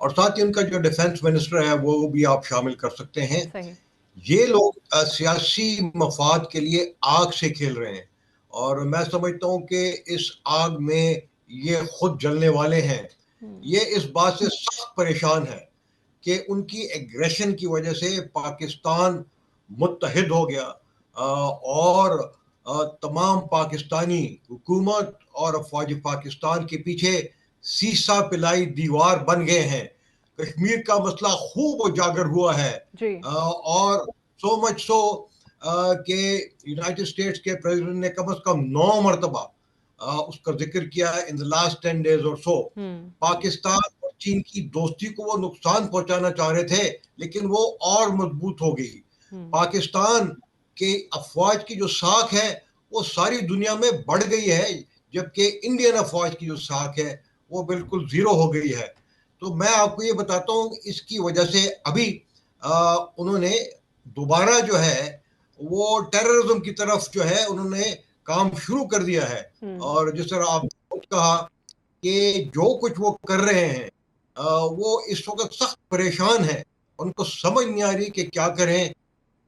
اور ساتھ ہی ان کا جو ڈیفنس منسٹر ہے وہ بھی آپ شامل کر سکتے ہیں. یہ لوگ سیاسی مفاد کے لیے آگ سے کھیل رہے ہیں اور میں سمجھتا ہوں کہ اس آگ میں یہ خود جلنے والے ہیں. یہ اس بات سے سخت پریشان ہے کہ ان کی ایگریشن کی وجہ سے پاکستان متحد ہو گیا اور تمام پاکستانی حکومت اور افواج پاکستان کے پیچھے سیسا پلائی دیوار بن گئے ہیں. کشمیر کا مسئلہ خوب اجاگر ہوا ہے اور سو مچ سو کہ یونائٹڈ اسٹیٹس کے پریزیڈنٹ نے کم از کم 9 مرتبہ اس کا ذکر کیا ان the last 10 days or so. Pakistan اور چین کی دوستی کو وہ نقصان پہنچانا چاہ رہے تھے لیکن وہ اور مضبوط ہو گئی. پاکستان کے افواج کی جو ساکھ ہے وہ ساری دنیا میں بڑھ گئی ہے جبکہ انڈین افواج کی جو ساکھ ہے وہ بالکل زیرو ہو گئی ہے. تو میں آپ کو یہ بتاتا ہوں اس کی وجہ سے ابھی انہوں نے دوبارہ جو ہے وہ ٹیررزم کی طرف جو ہے انہوں نے کام شروع کر دیا ہے. اور جس طرح آپ نے کہا کہ جو کچھ وہ کر رہے ہیں وہ اس وقت سخت پریشان ہیں, ان کو سمجھ نہیں آ رہی کہ کیا کریں.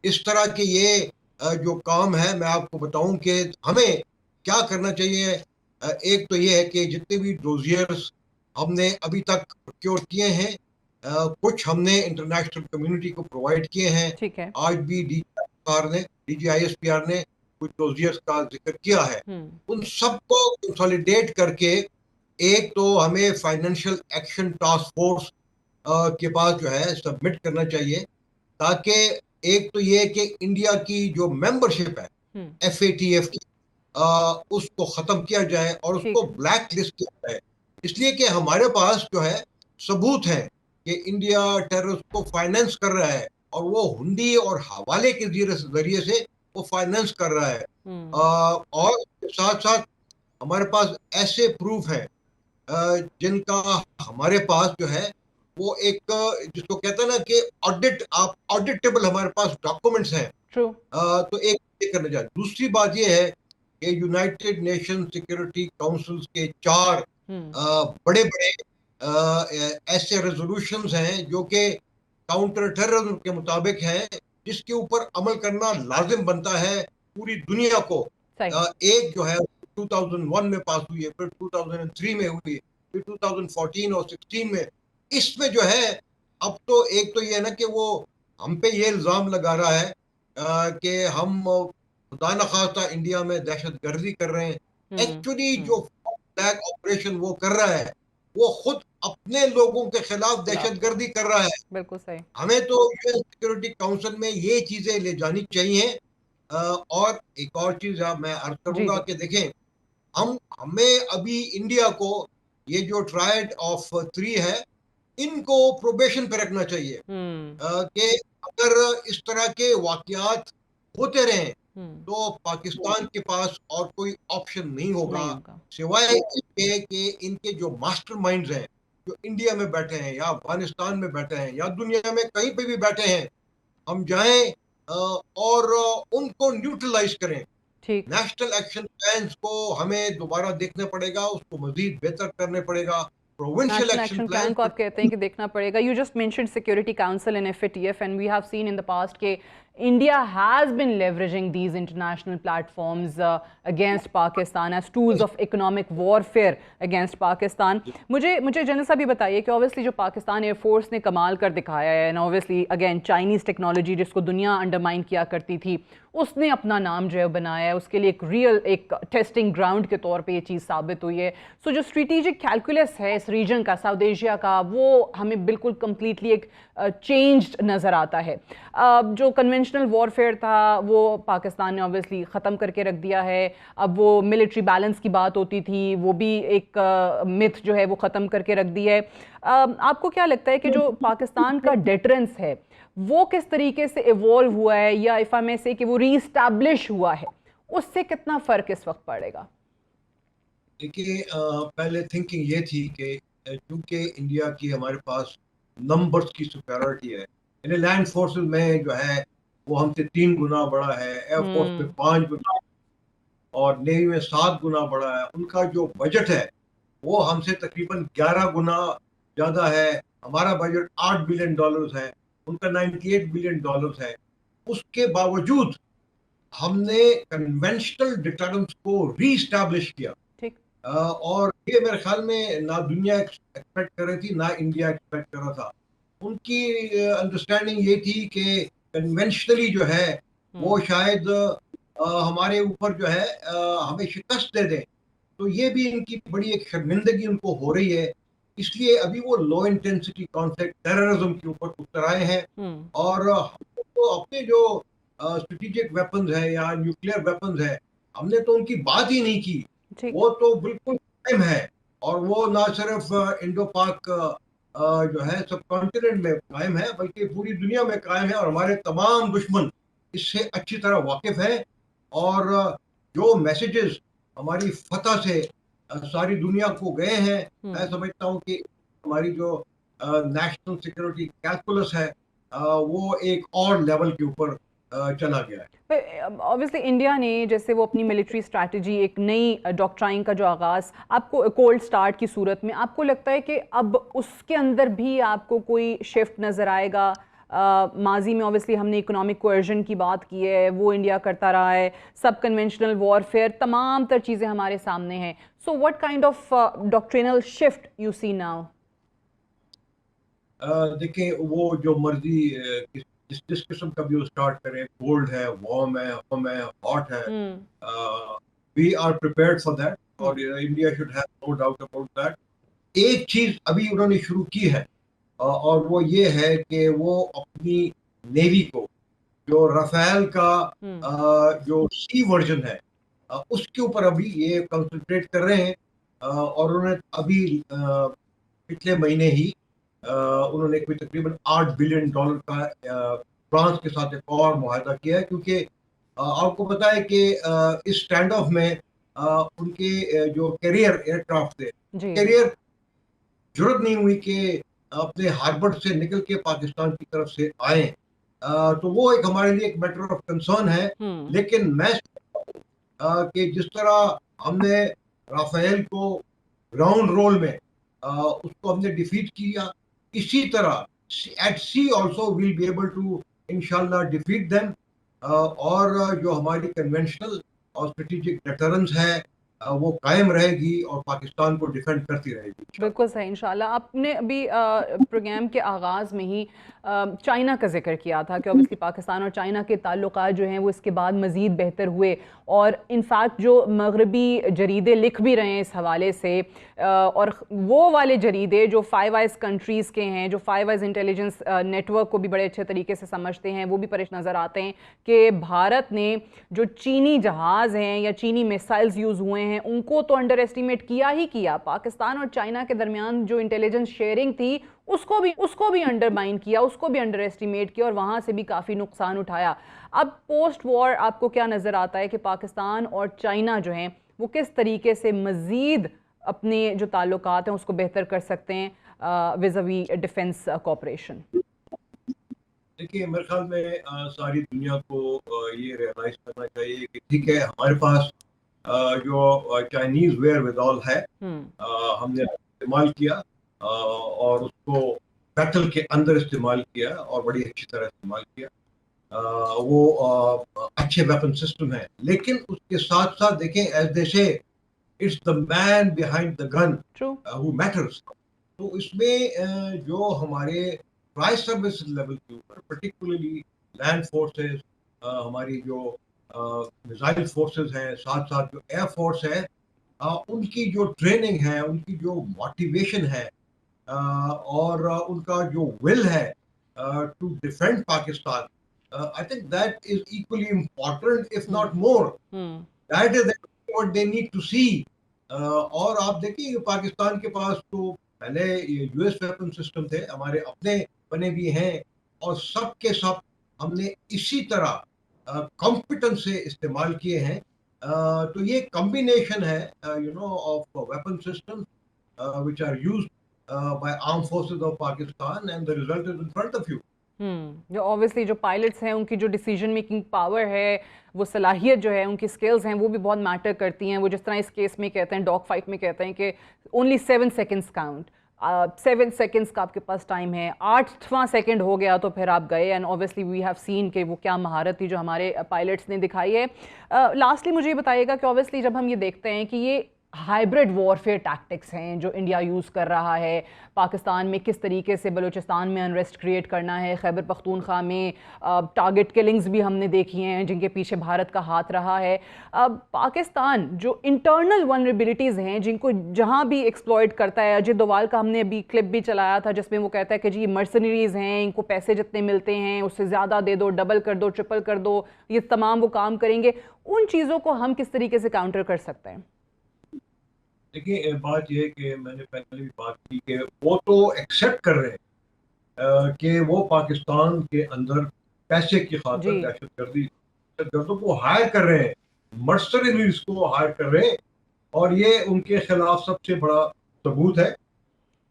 اس طرح کے یہ جو کام ہے میں آپ کو بتاؤں کہ ہمیں کیا کرنا چاہیے. ایک تو یہ ہے کہ جتنے بھی ڈوزیئرز ہم نے ابھی تک پروکیور کیے ہیں کچھ ہم نے انٹرنیشنل کمیونٹی کو پرووائڈ کیے ہیں. آج بھی D G I S P R نے کچھ ڈوزیئرز کا ذکر کیا ہے. ان سب کو کنسالیڈیٹ کر کے ایک تو ہمیں فائنینشیل ایکشن ٹاسک فورس کے پاس جو ہے سبمٹ کرنا چاہیے تاکہ ایک تو یہ کہ انڈیا کی جو ممبرشپ ہے FATF کی اس کو ختم کیا جائے اور اس کو بلیک لسٹ کیا جائے, اس لیے کہ ہمارے پاس جو ہے ثبوت ہے کہ انڈیا ٹیررسٹ کو فائنینس کر رہا ہے اور وہ ہنڈی اور حوالے کے ذریعے سے وہ فائنینس کر رہا ہے. اور ساتھ ساتھ ہمارے پاس ایسے پروف ہیں جن کا ہمارے پاس جو ہے وہ ایک جس کو کہتے ہیں نا کہ آڈیٹیبل ہمارے پاس ڈاکومنٹس ہیں. تو ایک کرنا چاہیے. دوسری بات یہ ہے کہ یونائٹڈ نیشن سیکورٹی کاؤنسل کے 4 بڑے بڑے ایسے ریزولوشنز ہیں جو کہ کاؤنٹر ٹیررزم کے مطابق ہیں جس کے اوپر عمل کرنا لازم بنتا ہے پوری دنیا کو. ایک جو ہے 2001 میں پاس ہوئی ہے, پھر 2003 میں ہوئی ہے, پھر 2014 اور 16 میں. اس میں جو ہے اب تو ایک تو یہ ہے نا کہ وہ ہم پہ یہ الزام لگا رہا ہے کہ ہم خدا نخواستہ انڈیا میں دہشت گردی کر رہے ہیں. ایکچولی جو فلیگ آپریشن وہ کر رہا ہے وہ خود اپنے لوگوں کے خلاف دہشت گردی کر رہا ہے. بالکل صحیح. ہمیں تو سیکورٹی کاؤنسل میں یہ چیزیں لے جانی چاہیے. اور ایک اور چیز میں عرض کروں گا کہ دیکھیں ہمیں ابھی انڈیا کو یہ جو ٹرائیڈ آف 3 ہے ان کو پروبیشن پہ رکھنا چاہیے کہ اگر اس طرح کے واقعات ہوتے رہیں تو پاکستان کے پاس اور کوئی آپشن نہیں ہوگا سوائے کہ ان کے جو ماسٹر مائنڈز ہیں جو انڈیا میں بیٹھے ہیں یا افغانستان میں بیٹھے ہیں یا دنیا میں کہیں پہ بھی بیٹھے ہیں ہم جائیں اور ان کو نیوٹرلائز کریں. نیشنل ایکشن پلانز کو ہمیں دوبارہ دیکھنا پڑے گا, اس کو مزید بہتر کرنے پڑے گا. نیشنل ایکشن پلان کو آپ کہتے ہیں کہ دیکھنا پڑے گا. You just mentioned security council and FATF and we have seen in the past کہ India has been leveraging these international platforms against Pakistan as tools of economic warfare against Pakistan. مجھے جنرل صاحب یہ بتائیے کہ obviously جو Pakistan air force نے کمال کر دکھایا ہے and obviously again Chinese technology جس کو دنیا انڈرمائن کیا کرتی تھی اس نے اپنا نام جو ہے بنایا ہے, اس کے لیے ایک ریئل ایک ٹیسٹنگ گراؤنڈ کے طور پہ یہ چیز ثابت ہوئی ہے. سو جو اسٹریٹیجک کیلکولیس ہے اس ریجن کا, ساؤتھ ایشیا کا, وہ ہمیں بالکل کمپلیٹلی ایک چینجڈ نظر آتا ہے. جو کنونشنل وارفیئر تھا وہ پاکستان نے obviously ختم کر کے رکھ دیا ہے. اب وہ ملٹری بیلنس کی بات ہوتی تھی وہ بھی ایک متھ جو ہے وہ ختم کر کے رکھ دی ہے. آپ کو کیا لگتا ہے کہ جو پاکستان کا ڈیٹرنس ہے وہ کس طریقے سے ایوالو ہوا ہے, یا if I may say کہ وہ ری اسٹیبلش ہوا ہے, اس سے کتنا فرق اس وقت پڑے گا؟ دیکھیے پہلے تھنکنگ یہ تھی کہ چونکہ انڈیا کی ہمارے پاس نمبرز کی سپیریورٹی ہے, یعنی لینڈ فورسز میں جو ہے وہ ہم سے 3 گنا بڑا ہے, ایئر فورس میں 5 گنا اور نیوی میں 7 گنا بڑا ہے. ان کا جو بجٹ ہے وہ ہم سے تقریباً 11 گنا زیادہ ہے, ہمارا بجٹ $8 بلین ہے, ان کا $98 بلین ہے. اس کے باوجود ہم نے کنونشنل ڈیٹرنس کو ری اسٹیبلش کیا, اور یہ میرے خیال میں نہ دنیا ایکسپیکٹ کر رہی تھی نہ انڈیا ایکسپیکٹ کر رہا تھا. ان کی انڈرسٹینڈنگ یہ تھی کہ کنونشنلی جو ہے وہ شاید ہمارے اوپر جو ہے ہمیں شکست دے دیں. تو یہ بھی ان کی بڑی ایک شرمندگی ان کو ہو رہی ہے. اس لیے ابھی وہ لو انٹینسٹی کانفلکٹ ٹیررزم کے اوپر اتر آئے ہیں, اور ہم تو اپنے جو اسٹریٹجک ویپنز ہیں یا نیوکلیئر ویپنز ہیں ہم نے تو ان کی بات ہی نہیں کی. وہ تو بالکل قائم ہے, اور وہ نہ صرف انڈو پاک جو ہے سب کانٹیننٹ میں قائم ہے بلکہ پوری دنیا میں قائم ہے, اور ہمارے تمام دشمن اس سے اچھی طرح واقف ہیں. اور جو میسیجز ہماری فتح سے ساری دنیا کو گئے ہیں, میں سمجھتا ہوں کہ ہماری جو نیشنل سیکورٹی کیلکولس ہے وہ ایک اور لیول کے اوپر چلا گیا ہے. obviously انڈیا نے جیسے وہ اپنی ملٹری اسٹریٹجی ایک نئی ڈاکٹرائن کا جو آغاز آپ کو کولڈ سٹارٹ کی صورت میں, آپ کو لگتا ہے کہ اب اس کے اندر بھی آپ کو کوئی شفٹ نظر آئے گا؟ ماضی میں obviously ہم نے اکنامک کوئرژن کی بات کی ہے, وہ انڈیا کرتا رہا ہے, سب کنونشنل وارفیئر, تمام تر چیزیں ہمارے سامنے ہیں. سو what kind of doctrinal shift you see now? دیکھیں وہ جو مرضی جس قسم کا بھی وہ اسٹارٹ کریں, کولڈ ہے, وارم ہے, ہوم ہے, ہاٹ ہے, we are prepared for that, اور India should have no doubt about that. ایک چیز ابھی انہوں نے شروع کی ہے, اور وہ یہ ہے کہ وہ اپنی نیوی کو جو رافیل کا جو سی ورژن ہے اس کے اوپر ابھی یہ کنسنٹریٹ کر رہے ہیں. اور انہوں نے ابھی پچھلے مہینے ہی انہوں نے کوئی تقریباً $8 بلین کا فرانس کے ساتھ ایک اور معاہدہ کیا ہے, کیونکہ آپ کو پتا ہے کہ اس اسٹینڈ آف میں ان کے جو کیریئر ایئر کرافٹ تھے, کیریئر ضرورت نہیں ہوئی کہ اپنے ہاربرڈ سے نکل کے پاکستان کی طرف سے آئیں, تو وہ ایک ہمارے لیے ایک میٹر آف کنسرن ہے. لیکن میں کہ جس طرح ہم نے رافیل کو گراؤنڈ رول میں اس کو ہم نے ڈیفیٹ کیا, اسی طرح it see also will be able to انشاءاللہ ڈیفیٹ دیم. اور جو ہماری کنونشنل اور اسٹریٹجک ڈیٹرنس ہے وہ قائم رہے گی اور پاکستان کو ڈیفینڈ کرتی رہے گی. بالکل صحیح انشاءاللہ. آپ نے ابھی پروگرام کے آغاز میں ہی چائنا کا ذکر کیا تھا کہ obviously پاکستان اور چائنا کے تعلقات جو ہیں وہ اس کے بعد مزید بہتر ہوئے, اور انفیکٹ جو مغربی جریدے لکھ بھی رہے ہیں اس حوالے سے, اور وہ والے جریدے جو فائیو آئیز کنٹریز کے ہیں, جو five eyes intelligence network کو بھی بڑے اچھے طریقے سے سمجھتے ہیں, وہ بھی پریش نظر آتے ہیں کہ بھارت نے جو چینی جہاز ہیں یا چینی میسائلز یوز ہوئے ہیں ان کو تو انڈر ایسٹیمیٹ کیا ہی کیا, پاکستان اور چائنا کے درمیان جو انٹیلیجنس شیئرنگ تھی اس کو بھی انڈرمائن کیا, اس کو بھی انڈر ایسٹیمیٹ کیا, اور وہاں سے بھی کافی نقصان اٹھایا. اب پوسٹ وار آپ کو کیا نظر آتا ہے کہ پاکستان اور چائنا جو ہیں وہ کس طریقے سے مزید اپنے جو تعلقات ہیں اس کو بہتر کر سکتے ہیں ویزاوی ڈیفنس کوآپریشن؟ دیکھیے میرے خیال میں ساری دنیا کو یہ ریئلائز کرنا چاہیے کہ ٹھیک ہے ہمارے پاس جو چائنیز ویئر ودال ہے ہم نے استعمال کیا, اور اس کو بیٹل کے اندر استعمال کیا اور بڑی اچھی طرح استعمال کیا. وہ اچھے ویپن سسٹم ہیں, لیکن اس کے ساتھ ساتھ دیکھیں as they say it's the man behind the gun who matters. تو اس میں جو ہمارے ٹرائی سروس لیول کے اوپر پرٹیکولرلی لینڈ فورسز, ہماری جو میزائل فورسز ہیں, ساتھ ساتھ جو ایئر فورس ہے, ان کی جو ٹریننگ ہے, ان کی جو موٹیویشن ہے, اور ان کا جو ول ہے to defend Pakistan, I think that is equally important if not more. That is what they need to see. اور آپ دیکھیں پاکستان کے پاس تو پہلے یو ایس ویپن سسٹم تھے, ہمارے اپنے بنے بھی ہیں, اور سب کے سب ہم نے اسی طرح کمپیٹنس سے استعمال کیے ہیں. تو یہ کمبینیشن ہے of weapon system which are used by armed forces of Pakistan, and the result is in front of you. جو obviously جو پائلٹس ہیں ان کی جو ڈیسیجن میکنگ پاور ہے, وہ صلاحیت جو ہے, ان کی سکلز ہیں, وہ بھی بہت میٹر کرتی ہیں. وہ جس طرح اس کیس میں کہتے ہیں, ڈاگ فائٹ میں کہتے ہیں کہ only 7 seconds count. 7 seconds کا آپ کے پاس ٹائم ہے, 8واں سیکنڈ ہو گیا تو پھر آپ گئے. And obviously we have seen کہ وہ کیا مہارت تھی جو ہمارے پائلٹس نے دکھائی ہے. لاسٹلی مجھے یہ بتائیے گا کہ اوبیسلی جب ہم یہ دیکھتے ہیں کہ یہ ہائبرڈ وارفیئر ٹیکٹکس ہیں جو انڈیا یوز کر رہا ہے, پاکستان میں کس طریقے سے بلوچستان میں انریسٹ کریٹ کرنا ہے, خیبر پختونخوا میں ٹارگٹ کلنگز بھی ہم نے دیکھی ہیں جن کے پیچھے بھارت کا ہاتھ رہا ہے. پاکستان جو انٹرنل ولنریبلٹیز ہیں جن کو جہاں بھی ایکسپلائٹ کرتا ہے, اجے دوال کا ہم نے ابھی کلپ بھی چلایا تھا جس میں وہ کہتا ہے کہ جی مرسنریز ہیں, ان کو پیسے جتنے ملتے ہیں اس سے زیادہ دے دو, ڈبل کر دو, ٹرپل کر دو, یہ تمام وہ کام کریں گے. ان چیزوں کو ہم کس طریقے سے کاؤنٹر کر سکتے ہیں؟ دیکھیے بات یہ ہے کہ میں نے پہلے بھی بات کی کہ وہ تو ایکسیپٹ کر رہے ہیں کہ وہ پاکستان کے اندر پیسے کی خاطر دہشت گردوں کو ہائر کر رہے ہیں, مرسنریز کو ہائر کر رہے ہیں, اور یہ ان کے خلاف سب سے بڑا ثبوت ہے.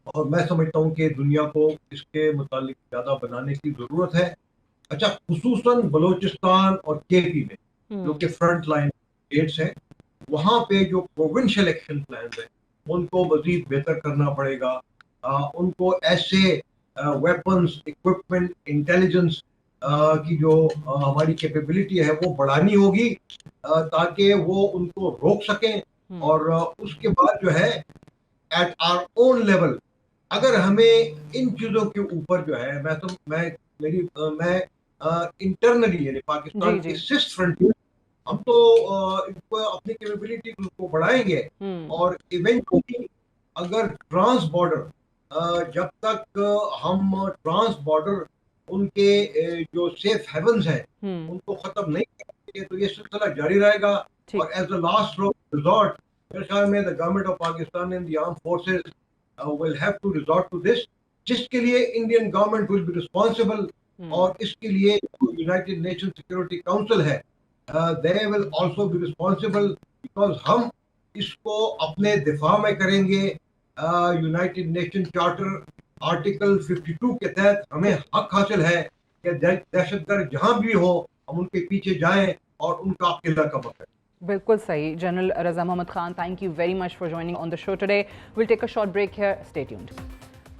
اور میں سمجھتا ہوں کہ دنیا کو اس کے متعلق زیادہ بنانے کی ضرورت ہے. اچھا, خصوصاً بلوچستان اور کے پی میں جو کہ فرنٹ لائن اسٹیٹس ہیں, وہاں پہ جو پروونشل ایکشن پلانز ہیں ان کو مزید بہتر کرنا پڑے گا. ان کو ایسے ویپنز, اکوپمنٹ, انٹیلیجنس کی جو ہماری کیپیبلٹی ہے وہ بڑھانی ہوگی تاکہ وہ ان کو روک سکیں. اور اس کے بعد جو ہے ایٹ آر اون لیول اگر ہمیں ان چیزوں کے اوپر جو ہے میں انٹرنلی یعنی پاکستان کے سسٹ فرنٹیئر ہم تو اپنی کیپیبلٹی کو بڑھائیں گے, اور ایونچولی اگر ٹرانس بارڈر جب تک ہم ٹرانس بارڈر ان کے جو سیف ہیونز ہیں ان کو ختم نہیں کریں گے تو یہ سلسلہ جاری رہے گا. اور ایز اے لاسٹ ریزورٹ میرے خیال میں the government of Pakistan and the armed forces will have to resort to this, جس کے لیے Indian government will be responsible. اور اس کے لیے یونائٹڈ نیشن سیکورٹی کاؤنسل ہے, they will also be responsible because ہم اس کو اپنے دفاع میں کریں گے. یونائٹڈ نیشن چارٹر آرٹیکل 52 کے تحت ہمیں حق حاصل ہے کہ دہشت گرد جہاں بھی ہو ہم ان کے پیچھے جائیں اور ان کا قلعہ کبر کریں. بالکل صحیح. General Raza Muhammad Khan, thank you very much for joining on the show today. We'll take a short break here. Stay tuned.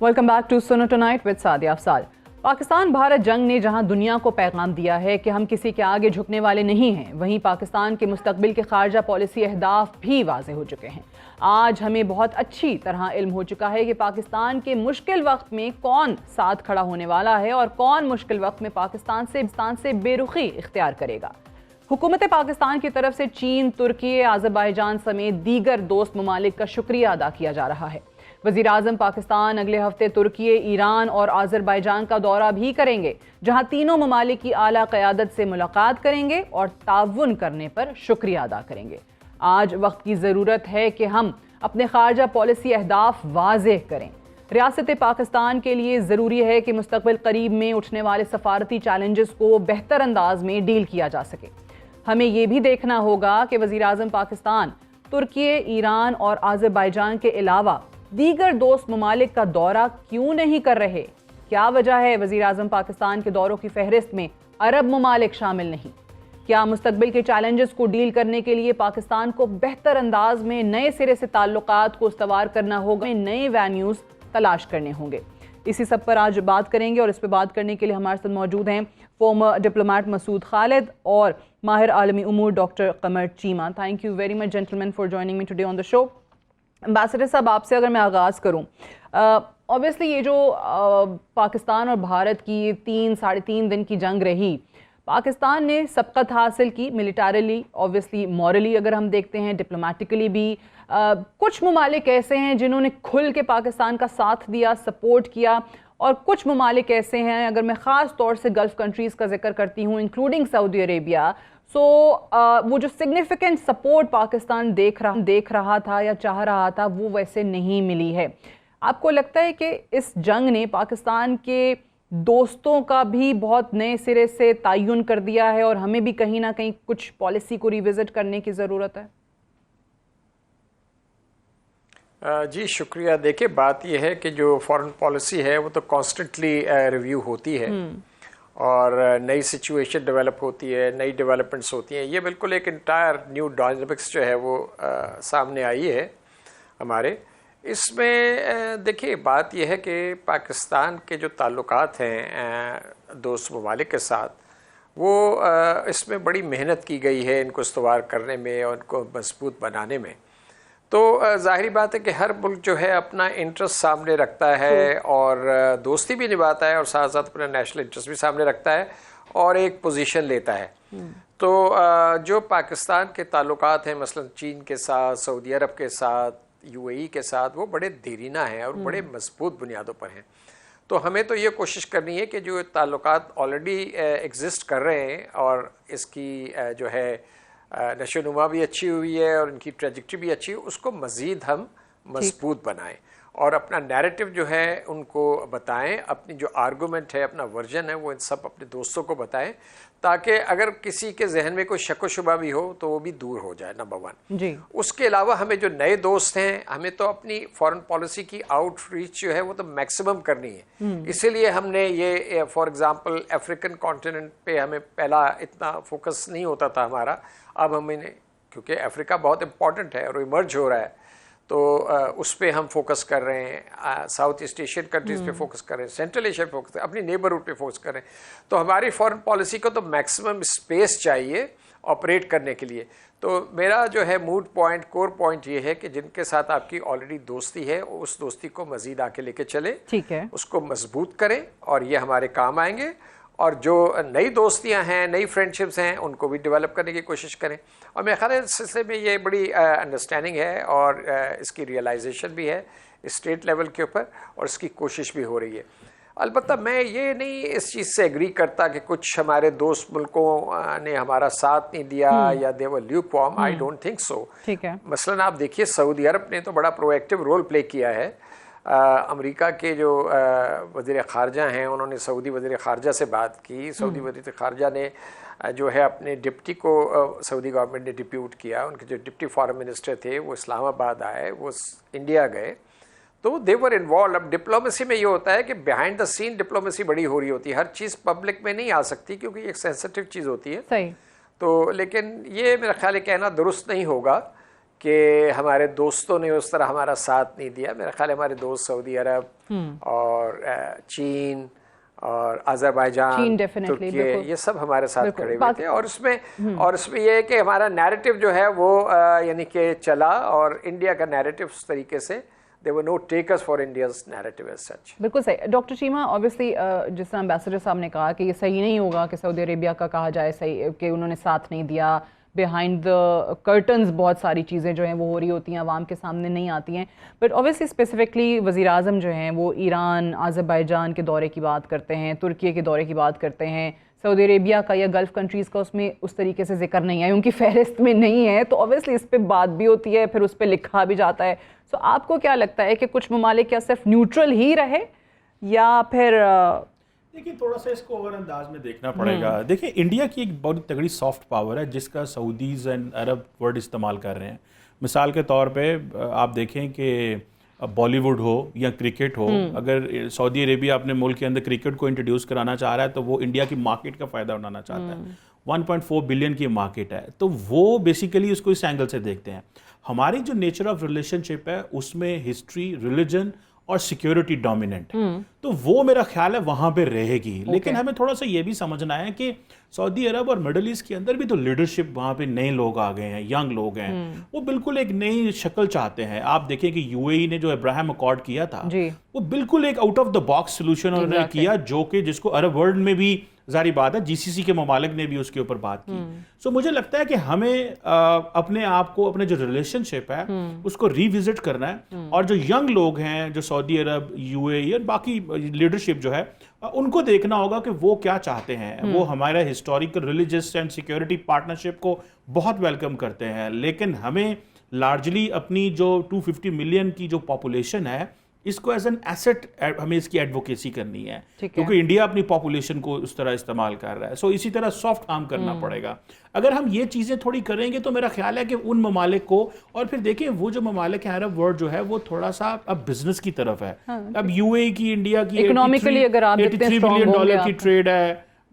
Welcome back to Suno Tonight with Sadia Afzal. Pakistan Bharat جنگ نے جہاں دنیا کو پیغام دیا ہے کہ ہم کسی کے آگے جھکنے والے نہیں ہیں, وہیں پاکستان کے مستقبل کے خارجہ پالیسی اہداف بھی واضح ہو چکے ہیں. آج ہمیں بہت اچھی طرح علم ہو چکا ہے کہ پاکستان کے مشکل وقت میں کون ساتھ کھڑا ہونے والا ہے اور کون مشکل وقت میں پاکستان سے بے رخی اختیار کرے گا. حکومت پاکستان کی طرف سے چین, ترکی, آذربائیجان سمیت دیگر دوست ممالک کا شکریہ ادا کیا جا رہا ہے. وزیر اعظم پاکستان اگلے ہفتے ترکی, ایران اور آذربائیجان کا دورہ بھی کریں گے, جہاں تینوں ممالک کی اعلیٰ قیادت سے ملاقات کریں گے اور تعاون کرنے پر شکریہ ادا کریں گے. آج وقت کی ضرورت ہے کہ ہم اپنے خارجہ پالیسی اہداف واضح کریں. ریاست پاکستان کے لیے ضروری ہے کہ مستقبل قریب میں اٹھنے والے سفارتی چیلنجز کو بہتر انداز میں ڈیل کیا جا سکے. ہمیں یہ بھی دیکھنا ہوگا کہ وزیر اعظم پاکستان ترکی, ایران اور آذربائیجان کے علاوہ دیگر دوست ممالک کا دورہ کیوں نہیں کر رہے. کیا وجہ ہے وزیر اعظم پاکستان کے دوروں کی فہرست میں عرب ممالک شامل نہیں؟ کیا مستقبل کے چیلنجز کو ڈیل کرنے کے لیے پاکستان کو بہتر انداز میں نئے سرے سے تعلقات کو استوار کرنا ہوگا, نئے وینیوز تلاش کرنے ہوں گے؟ اسی سب پر آج بات کریں گے, اور اس پہ بات کرنے کے لیے ہمارے ساتھ موجود ہیں فارمر ڈپلومیٹ مسعود خالد اور ماہر عالمی امور doctor Qamar Cheema. Thank you very much gentlemen for joining me today on the show. Ambassador صاحب, آپ سے اگر میں آغاز کروں, اوبیسلی یہ جو پاکستان اور بھارت کی 3-3.5 دن کی جنگ رہی, پاکستان نے سبقت حاصل کی ملیٹریلی, اوبیسلی مورلی اگر ہم دیکھتے ہیں, ڈپلومیٹکلی بھی. کچھ ممالک ایسے ہیں جنہوں نے کھل کے پاکستان کا ساتھ دیا, سپورٹ کیا, اور کچھ ممالک ایسے ہیں, اگر میں خاص طور سے گلف کنٹریز کا ذکر کرتی ہوں انکلوڈنگ سعودی عربیہ, وہ جو سگنیفیکنٹ سپورٹ پاکستان دیکھ رہا تھا یا چاہ رہا تھا وہ ویسے نہیں ملی ہے. آپ کو لگتا ہے کہ اس جنگ نے پاکستان کے دوستوں کا بھی بہت نئے سرے سے تعین کر دیا ہے اور ہمیں بھی کہیں نہ کہیں کچھ پالیسی کو ریوزٹ کرنے کی ضرورت ہے؟ جی شکریہ. دیکھیں بات یہ ہے کہ جو فارن پالیسی ہے وہ تو کانسٹنٹلی ریویو ہوتی ہے اور نئی سچویشن ڈیولپ ہوتی ہے, نئی ڈیولپمنٹس ہوتی ہیں. یہ بالکل ایک انٹائر نیو ڈائنامکس جو ہے وہ سامنے آئی ہے ہمارے. اس میں دیکھیے بات یہ ہے کہ پاکستان کے جو تعلقات ہیں دوست ممالک کے ساتھ، وہ اس میں بڑی محنت کی گئی ہے ان کو استوار کرنے میں اور ان کو مضبوط بنانے میں. تو ظاہری بات ہے کہ ہر ملک جو ہے اپنا انٹرسٹ سامنے رکھتا ہے اور دوستی بھی نبھاتا ہے اور ساتھ ساتھ اپنا نیشنل انٹرسٹ بھی سامنے رکھتا ہے اور ایک پوزیشن لیتا ہے. تو جو پاکستان کے تعلقات ہیں مثلا چین کے ساتھ، سعودی عرب کے ساتھ، UAE کے ساتھ، وہ بڑے دیرینہ ہیں اور بڑے مضبوط بنیادوں پر ہیں. تو ہمیں تو یہ کوشش کرنی ہے کہ جو تعلقات آلریڈی ایگزسٹ کر رہے ہیں اور اس کی جو ہے نشو و نما بھی اچھی ہوئی ہے اور ان کی ٹریجیکٹری بھی اچھی ہے، اس کو مزید ہم مضبوط بنائیں اور اپنا نیریٹو جو ہے ان کو بتائیں، اپنی جو آرگومنٹ ہے، اپنا ورژن ہے، وہ ان سب اپنے دوستوں کو بتائیں تاکہ اگر کسی کے ذہن میں کوئی شک و شبہ بھی ہو تو وہ بھی دور ہو جائے. نمبر 1. اس کے علاوہ ہمیں جو نئے دوست ہیں، ہمیں تو اپنی فارن پالیسی کی آؤٹ ریچ جو ہے وہ تو میکسیمم کرنی ہے. اسی لیے ہم نے یہ فار ایگزامپل افریقن کانٹیننٹ پہ ہمیں پہلا اتنا فوکس نہیں ہوتا تھا ہمارا. اب ہمیں کیونکہ افریقہ بہت امپورٹنٹ ہے اور ایمرج ہو رہا ہے تو اس پہ ہم فوکس کر رہے ہیں. ساؤتھ ایسٹ ایشین کنٹریز پہ فوکس کر رہے ہیں، سینٹرل ایشیا پہ فوکس کر رہے ہیں، اپنی نیبرہڈ پہ فوکس کر رہے ہیں. تو ہماری فارن پالیسی کو تو میکسیمم اسپیس چاہیے آپریٹ کرنے کے لیے. تو میرا جو ہے موڈ پوائنٹ، کور پوائنٹ یہ ہے کہ جن کے ساتھ آپ کی آلریڈی دوستی ہے اس دوستی کو مزید آگے لے کے چلیں، اس کو مضبوط کریں اور یہ ہمارے کام آئیں گے. اور جو نئی دوستیاں ہیں، نئی فرینڈشپس ہیں، ان کو بھی ڈیولپ کرنے کی کوشش کریں. اور میرے خیال ہے اس سلسلے میں یہ بڑی انڈرسٹینڈنگ ہے اور اس کی ریئلائزیشن بھی ہے اسٹیٹ لیول کے اوپر اور اس کی کوشش بھی ہو رہی ہے. البتہ میں یہ نہیں اس چیز سے ایگری کرتا کہ کچھ ہمارے دوست ملکوں نے ہمارا ساتھ نہیں دیا یا they were lukewarm. I don't think so. مثلاً آپ دیکھیے سعودی عرب نے تو بڑا پرو ایکٹیو رول پلے کیا ہے. امریکہ کے جو وزیر خارجہ ہیں انہوں نے سعودی وزیر خارجہ سے بات کی. سعودی وزیر خارجہ نے جو ہے اپنے ڈپٹی کو سعودی گورنمنٹ نے ڈپیوٹ کیا. ان کے جو ڈپٹی فارن منسٹر تھے وہ اسلام آباد آئے، وہ انڈیا گئے. تو دے ور انوالوڈ. اب ڈپلومیسی میں یہ ہوتا ہے کہ بیہائنڈ دا سین ڈپلومیسی بڑی ہو رہی ہوتی ہے. ہر چیز پبلک میں نہیں آ سکتی کیونکہ یہ ایک سینسٹیو چیز ہوتی ہے. صحیح. تو لیکن یہ میرا خیال ہے کہنا درست نہیں ہوگا کہ ہمارے دوستوں نے اس طرح ہمارا ساتھ نہیں دیا. میرا خیال ہے ہمارے دوست سعودی عرب اور چین اور آذربائیجان، ترکیہ، یہ سب ہمارے ساتھ کھڑے ہوئے تھے. اور اس میں یہ ہے کہ ہمارا نیریٹو جو ہے وہ یعنی کہ چلا اور انڈیا کا نیریٹو اس طریقے سے there were no takers for India's narrative as such. بالکل صحیح. ڈاکٹر چیمہ obviously جس طرح امبیسڈر صاحب نے کہا کہ یہ صحیح نہیں ہوگا کہ سعودی عربیہ کا کہا جائے صحیح کہ انہوں نے ساتھ نہیں دیا. بیہائنڈ دا کرٹنز بہت ساری چیزیں جو ہیں وہ ہو رہی ہوتی ہیں، عوام کے سامنے نہیں آتی ہیں. بٹ اوبیسلی اسپیسیفکلی وزیر اعظم جو ہیں وہ ایران، آذربائیجان کے دورے کی بات کرتے ہیں، ترکیہ کے دورے کی بات کرتے ہیں. سعودی عربیہ کا یا گلف کنٹریز کا اس میں اس طریقے سے ذکر نہیں ہے، ان کی فہرست میں نہیں ہے. تو اوبیسلی اس پہ بات بھی ہوتی ہے، پھر اس پہ لکھا بھی جاتا ہے. سو آپ کو کیا لگتا ہے کہ کچھ ممالک کیا صرف نیوٹرل ہی رہے یا پھر دیکھیے تھوڑا سا اس کو اوور انداز میں دیکھنا پڑے گا. دیکھیں انڈیا کی ایک بہت تگڑی سافٹ پاور ہے جس کا سعودیز اینڈ عرب ورڈ استعمال کر رہے ہیں. مثال کے طور پہ آپ دیکھیں کہ بالی ووڈ ہو یا کرکٹ ہو، اگر سعودی عربیہ اپنے ملک کے اندر کرکٹ کو انٹروڈیوس کرانا چاہ رہا ہے تو وہ انڈیا کی مارکیٹ کا فائدہ اٹھانا چاہتا ہے. 1.4 بلین کی مارکیٹ ہے تو وہ بیسیکلی اس کو اس اینگل سے دیکھتے ہیں. ہماری جو نیچر آف ریلیشن شپ ہے اس میں ہسٹری، ریلیجن اور سیکیورٹی ڈومیننٹ، تو وہ میرا خیال ہے وہاں پہ رہے گی. لیکن ہمیں تھوڑا سا یہ بھی سمجھنا ہے کہ سعودی عرب اور مڈل ایسٹ کے اندر بھی تو لیڈرشپ وہاں پہ نئے لوگ آ گئے ہیں، ینگ لوگ ہیں، وہ بالکل ایک نئی شکل چاہتے ہیں. آپ دیکھیں کہ UAE نے جو ابراہیم اکارڈ کیا تھا وہ بالکل ایک out of the box solution انہوں نے کیا، جو کہ جس کو عرب ورلڈ میں بھی ظاہری بات ہے GCC کے ممالک نے بھی اس کے اوپر بات کی. سو مجھے لگتا ہے کہ ہمیں اپنے آپ کو، اپنے جو ریلیشن شپ ہے اس کو ری وزٹ کرنا ہے. اور جو ینگ لوگ ہیں جو سعودی عرب، UAE اور باقی لیڈرشپ جو ہے ان کو دیکھنا ہوگا کہ وہ کیا چاہتے ہیں. وہ ہمارا historical religious and security partnership کو بہت ویلکم کرتے ہیں، لیکن ہمیں لارجلی اپنی جو 250 ملین کی جو پاپولیشن ہے اس کو ایز این ایسٹ ہمیں اس کی ایڈوکیسی کرنی ہے، کیونکہ انڈیا اپنی پاپولیشن کو اس طرح استعمال کر رہا ہے. سو اسی طرح سافٹ کام کرنا پڑے گا. اگر ہم یہ چیزیں تھوڑی کریں گے تو میرا خیال ہے کہ ان ممالک کو، اور پھر دیکھیں وہ جو ممالک ہیں عرب ورلڈ جو ہے وہ تھوڑا سا اب بزنس کی طرف ہے. اب UAE کی انڈیا کی اکنامکلی اگر آپ $83 بلین کی ٹریڈ ہے،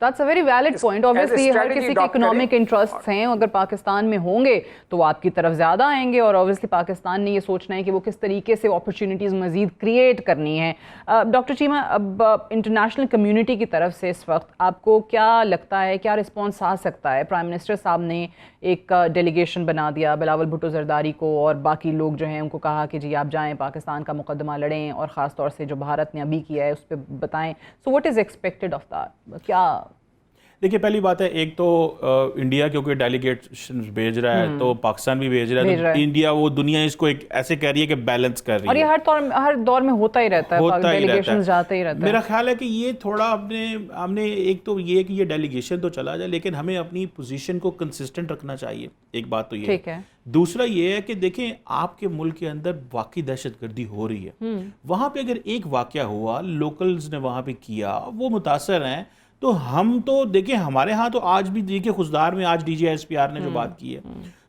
That's a very valid point. Obviously ہر کسی کے اکنامک انٹرسٹس ہیں, اگر پاکستان میں ہوں گے تو وہ آپ کی طرف زیادہ آئیں گے, اور obviously پاکستان نے یہ سوچنا ہے کہ وہ کس طریقے سے اپرچونیٹیز مزید کریٹ کرنی ہیں. ڈاکٹر چیمہ, اب انٹرنیشنل کمیونٹی کی طرف سے اس وقت آپ کو کیا لگتا ہے, کیا رسپانس آ سکتا ہے؟ پرائم منسٹر صاحب نے ایک ڈیلیگیشن بنا دیا, بلاول بھٹو زرداری کو اور باقی لوگ جو ہیں ان کو کہا کہ جی آپ جائیں پاکستان کا مقدمہ لڑیں, اور خاص طور سے جو بھارت نے ابھی کیا ہے اس پہ بتائیں. So what is expected of that? کیا دیکھیے پہلی بات ہے, ایک تو انڈیا کیونکہ ڈیلیگیشن بھیج رہا ہے تو پاکستان بھی بھیج رہا ہے, تو انڈیا وہ دنیا اس کو ایک ایسے کہہ رہی ہے کہ بیلنس کر رہی ہے, اور یہ ہر دور میں ہوتا ہی رہتا ہے, ڈیلیگیشن جاتے ہی رہتا ہے. میرا خیال ہے کہ یہ تھوڑا ہم نے ایک تو یہ کہ یہ ڈیلیگیشن تو چلا جائے, لیکن ہمیں اپنی پوزیشن کو کنسسٹنٹ رکھنا چاہیے, ایک بات تو یہ ہے. دوسرا یہ ہے کہ دیکھیں آپ کے ملک کے اندر واقعی دہشت گردی ہو رہی ہے, وہاں پہ اگر ایک واقعہ ہوا, لوکلز نے وہاں پہ کیا, وہ متاثر ہیں, تو ہم تو دیکھیں ہمارے ہاں تو آج بھی دیکھیں خزدار میں آج D G S P R نے جو بات کی ہے,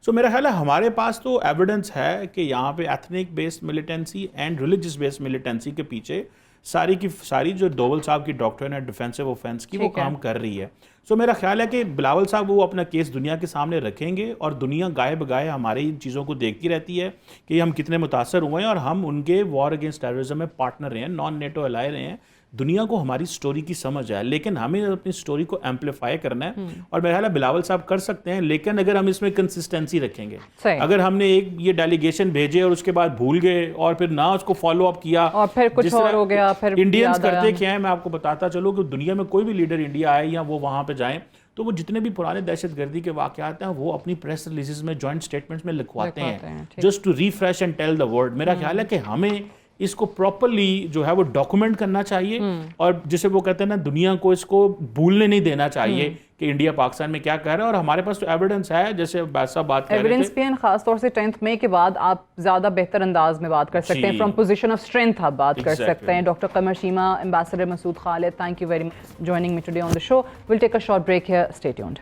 سو میرا خیال ہے ہمارے پاس تو ایویڈنس ہے کہ یہاں پہ ethnic based militancy and religious based militancy کے پیچھے ساری کی ساری جو ڈوول صاحب کی ڈاکٹرن ہے ڈیفینسو آفینس کی, وہ کام کر رہی ہے. سو میرا خیال ہے کہ بلاول صاحب وہ اپنا کیس دنیا کے سامنے رکھیں گے, اور دنیا گائے بگائے ہماری ان چیزوں کو دیکھتی رہتی ہے کہ ہم کتنے متاثر ہوئے ہیں, اور ہم ان کے وار اگینسٹ ٹیررزم میں پارٹنر ہیں, نان نیٹو الائی رہے ہیں. دنیا کو ہماری سٹوری کی سمجھ ہے, لیکن ہمیں اپنی سٹوری کو ایمپلیفائی کرنا ہے, اور میرا خیال ہے بلاول صاحب کر سکتے ہیں, لیکن اگر ہم اس میں کنسسٹنسی رکھیں گے, اگر ہم نے ایک یہ ڈیلیگیشن بھیجے اور اس کے بعد بھول گئے اور پھر نہ اس کو فالو اپ کیا, اور پھر کچھ اور ہو گیا, پھر انڈینز کرتے کیا ہے, میں آپ کو بتاتا چلوں کہ دنیا میں کوئی بھی لیڈر انڈیا آئے یا وہ وہاں پہ جائیں تو وہ جتنے بھی پرانے دہشت گردی کے واقعات ہیں وہ اپنی پریس ریلیزز میں جوائنٹ اسٹیٹمنٹس میں لکھواتے ہیں, just to refresh and tell the world. میرا خیال ہے کہ ہمیں اس کو پراپرلی جو ہے وہ ڈاکومنٹ کرنا چاہیے, اور جسے وہ کہتے ہیں نا دنیا کو اس کو بھولنے نہیں دینا چاہیے کہ انڈیا پاکستان میں کیا کر رہا ہے, اور ہمارے پاس تو ایویڈنس ہے, جیسے صاحب بات کر رہے تھے, ایویڈنس بھی ہے, خاص طور سے 10 مئی کے بعد آپ زیادہ بہتر انداز میں بات کر سکتے ہیں, فرام پوزیشن آف اسٹرینتھ آپ بات کر سکتے ہیں. Doctor Qamar Cheema, ambassador Masood Khalid, thank you very much joining me today on the show. We'll take a short break here, stay tuned.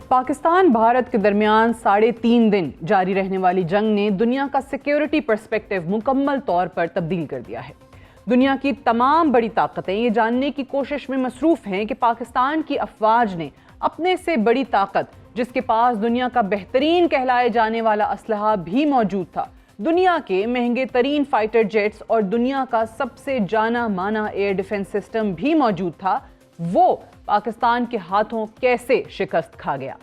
Pakistan Bharat کے درمیان 3.5 دن جاری رہنے والی جنگ نے دنیا کا سیکیورٹی پرسپیکٹو مکمل طور پر تبدیل کر دیا ہے. دنیا کی تمام بڑی طاقتیں یہ جاننے کی کوشش میں مصروف ہیں کہ پاکستان کی افواج نے اپنے سے بڑی طاقت, جس کے پاس دنیا کا بہترین کہلائے جانے والا اسلحہ بھی موجود تھا, دنیا کے مہنگے ترین فائٹر جیٹس اور دنیا کا سب سے جانا مانا ایئر ڈیفنس سسٹم بھی موجود تھا, وہ پاکستان کے ہاتھوں کیسے شکست کھا گیا.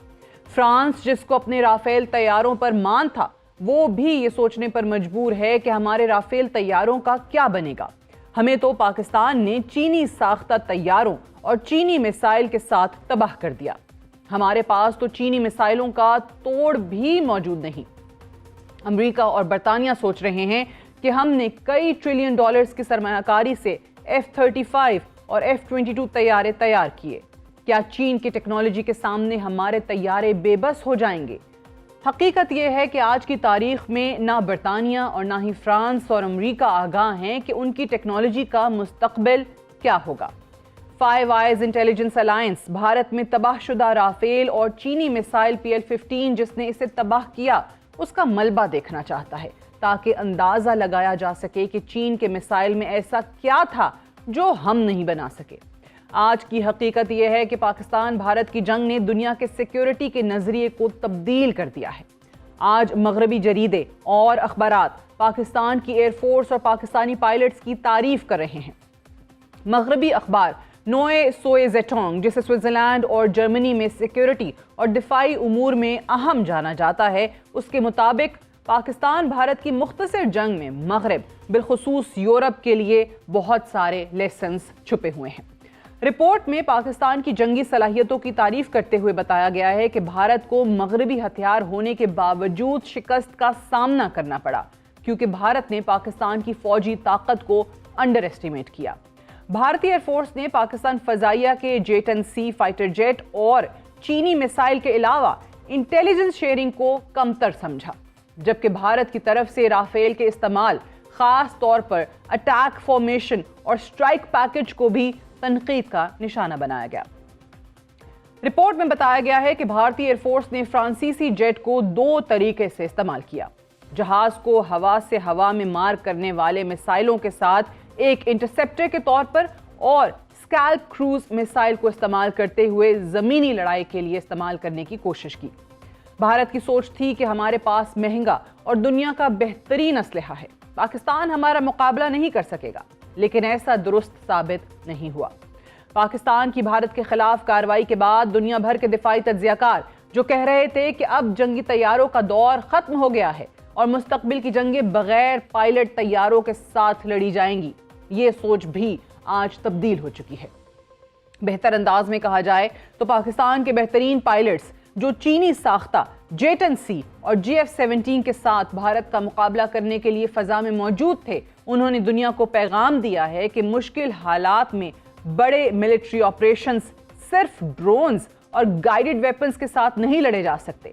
فرانس, جس کو اپنے رافیل طیاروں پر مان تھا, وہ بھی یہ سوچنے پر مجبور ہے کہ ہمارے رافیل طیاروں کا کیا بنے گا. ہمیں تو پاکستان نے چینی ساختہ طیاروں اور چینی میسائل کے ساتھ تباہ کر دیا. ہمارے پاس تو چینی میسائلوں کا توڑ بھی موجود نہیں. امریکہ اور برطانیہ سوچ رہے ہیں کہ ہم نے کئی ٹریلین ڈالرز کی سرمایہ کاری سے F-35 اور F-22 طیارے تیار کیے. کیا چین کی ٹیکنالوجی کے سامنے ہمارے طیارے بے بس ہو جائیں گے؟ حقیقت یہ ہے کہ آج کی تاریخ میں نہ برطانیہ اور نہ ہی فرانس اور امریکہ آگاہ ہیں کہ ان کی ٹیکنالوجی کا مستقبل کیا ہوگا. Five eyes intelligence alliance Bharat میں تباہ شدہ رافیل اور چینی میسائل PL-15 جس نے اسے تباہ کیا اس کا ملبہ دیکھنا چاہتا ہے, تاکہ اندازہ لگایا جا سکے کہ چین کے میسائل میں ایسا کیا تھا جو ہم نہیں بنا سکے. آج کی حقیقت یہ ہے کہ پاکستان بھارت کی جنگ نے دنیا کے سیکیورٹی کے نظریے کو تبدیل کر دیا ہے. آج مغربی جریدے اور اخبارات پاکستان کی ایئر فورس اور پاکستانی پائلٹس کی تعریف کر رہے ہیں. مغربی اخبار نوئے سوئے زیٹونگ, جسے سوئٹزرلینڈ اور جرمنی میں سیکیورٹی اور دفاعی امور میں اہم جانا جاتا ہے, اس کے مطابق پاکستان بھارت کی مختصر جنگ میں مغرب بالخصوص یورپ کے لیے بہت سارے لیسنز چھپے ہوئے ہیں. رپورٹ میں پاکستان کی جنگی صلاحیتوں کی تعریف کرتے ہوئے بتایا گیا ہے کہ بھارت کو مغربی ہتھیار ہونے کے باوجود شکست کا سامنا کرنا پڑا, کیونکہ بھارت نے پاکستان کی فوجی طاقت کو انڈر ایسٹیمیٹ کیا. بھارتی ایئر فورس نے پاکستان فضائیہ کے J-10C فائٹر جیٹ اور چینی میسائل کے علاوہ انٹیلیجنس شیئرنگ کو کمتر سمجھا, جبکہ بھارت کی طرف سے رافیل کے استعمال, خاص طور پر اٹیک فارمیشن اور سٹرائک پیکج کو بھی تنقید کا نشانہ بنایا گیا. رپورٹ میں بتایا گیا ہے کہ بھارتی ایئر فورس نے فرانسیسی جیٹ کو 2 طریقے سے استعمال کیا. جہاز کو ہوا سے ہوا میں مار کرنے والے میسائلوں کے ساتھ ایک انٹرسیپٹر کے طور پر, اور اسکیلپ کروز میسائل کو استعمال کرتے ہوئے زمینی لڑائی کے لیے استعمال کرنے کی کوشش کی۔ بھارت کی سوچ تھی کہ ہمارے پاس مہنگا اور دنیا کا بہترین اسلحہ ہے، پاکستان ہمارا مقابلہ نہیں کر سکے گا، لیکن ایسا درست ثابت نہیں ہوا۔ پاکستان کی بھارت کے خلاف کارروائی کے بعد دنیا بھر کے دفاعی تجزیہ کار جو کہہ رہے تھے کہ اب جنگی طیاروں کا دور ختم ہو گیا ہے اور مستقبل کی جنگیں بغیر پائلٹ طیاروں کے ساتھ لڑی جائیں گی، یہ سوچ بھی آج تبدیل ہو چکی ہے۔ بہتر انداز میں کہا جائے تو پاکستان کے بہترین پائلٹس جو چینی ساختہ J-10C اور GF-17 کے ساتھ بھارت کا مقابلہ کرنے کے لیے فضا میں موجود تھے، انہوں نے دنیا کو پیغام دیا ہے کہ مشکل حالات میں بڑے ملٹری آپریشنز صرف ڈرونز اور گائیڈڈ ویپنز کے ساتھ نہیں لڑے جا سکتے۔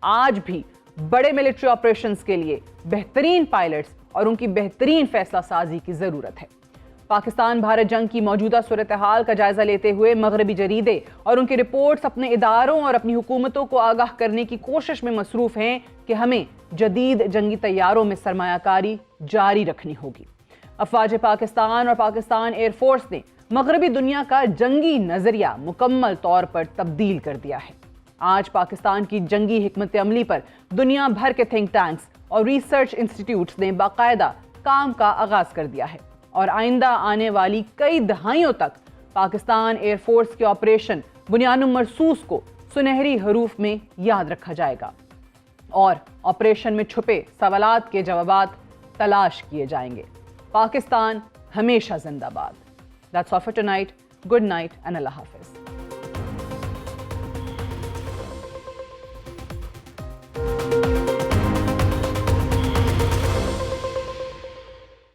آج بھی بڑے ملٹری آپریشنز کے لیے بہترین پائلٹس اور ان کی بہترین فیصلہ سازی کی ضرورت ہے۔ پاکستان بھارت جنگ کی موجودہ صورتحال کا جائزہ لیتے ہوئے مغربی جریدے اور ان کی رپورٹس اپنے اداروں اور اپنی حکومتوں کو آگاہ کرنے کی کوشش میں مصروف ہیں کہ ہمیں جدید جنگی طیاروں میں سرمایہ کاری جاری رکھنی ہوگی۔ افواج پاکستان اور پاکستان ایئر فورس نے مغربی دنیا کا جنگی نظریہ مکمل طور پر تبدیل کر دیا ہے۔ آج پاکستان کی جنگی حکمت عملی پر دنیا بھر کے تھنک ٹینکس اور ریسرچ انسٹیٹیوٹس نے باقاعدہ کام کا آغاز کر دیا ہے، اور آئندہ آنے والی کئی دہائیوں تک پاکستان ایئر فورس کے آپریشن بنیان مرصوص کو سنہری حروف میں یاد رکھا جائے گا، اور آپریشن میں چھپے سوالات کے جوابات تلاش کیے جائیں گے۔ پاکستان ہمیشہ زندہ باد۔ That's all for tonight. Good night and Allah Hafiz.